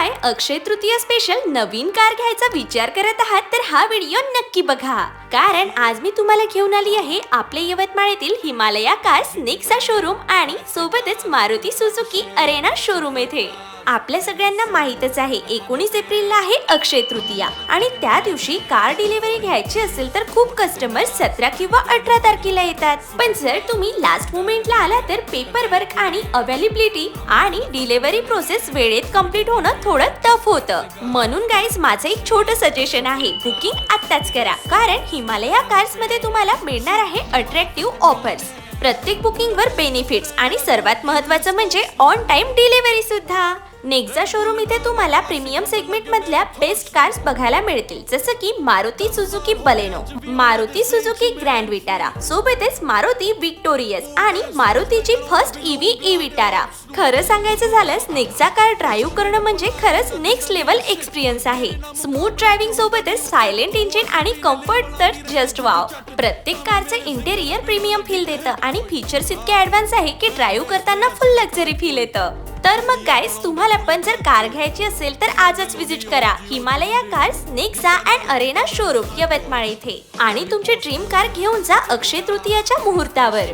काय अक्षय तृतीया स्पेशल नवीन कार घ्यायचा विचार करत आहात तर हा व्हिडिओ नक्की बघा, कारण आज मी तुम्हाला घेऊन आली आहे आपल्या यवतमाळ येथील हिमालया कार्स नेक्सा शोरूम आणि सोबतच मारुती सुझुकी अरेना शोरूम येथे। आपल्या सगळ्यांना माहितच आहे 19 एप्रिलला आहे अक्षय तृतीया आणि त्या दिवशी कार डिलिव्हरी घ्यायची असेल तर खूप कस्टमर 17 किंवा 18 तारखेला येतात। पण जर तुम्ही लास्ट मोमेंटला आला तर पेपर वर्क आणि अवेलेबिलिटी आणि डिलिव्हरी प्रोसेस वेळेत कंप्लीट होणं थोडं टफ होतं। म्हणून गाईज माझं एक छोटं सजेशन आहे, बुकिंग आत्ताच करा, कारण हिमालया कार्स मध्ये तुम्हाला मिळणार आहे अट्रॅक्टिव्ह ऑफर्स, प्रत्येक बुकिंग वर बेनिफिट्स आणि सर्वात महत्त्वाचं म्हणजे ऑन टाइम डिलिव्हरी सुद्धा। नेक्सा शोरूम इथे तुम्हाला प्रीमियम सेगमेंट मधल्या बेस्ट कार्स बघायला मिळतील, जसं की Maruti Suzuki Baleno, Maruti Suzuki grand Vitara, सोबतच मारुती विक्टोरियस आणि मारुतीची फर्स्ट ईव्ही ई विटारा। खरं सांगायचं झाल्यास नेक्सा कार ड्राईव्ह करणं म्हणजे खरंच नेक्स्ट लेवल एक्सपिरियन्स आहे। स्मूथ ड्रायव्हिंग सोबतच सायलेंट इंजिन आणि कम्फर्ट तर जस्ट वाव। प्रत्येक कारचं इंटेरियर प्रीमियम फील देतं आणि फीचर्स इतके ॲडव्हान्स आहे की ड्राईव्ह करताना फुल लक्झरी फील येतं। तर मग गाईज तुम्हाला पण जर कार घ्यायची असेल तर आजच विजिट करा Himalaya cars Nexa and Arena showroom Yavatmal येथे आणि तुमची ड्रीम कार घेऊन जा अक्षय तृतीयाच्या मुहूर्तावर।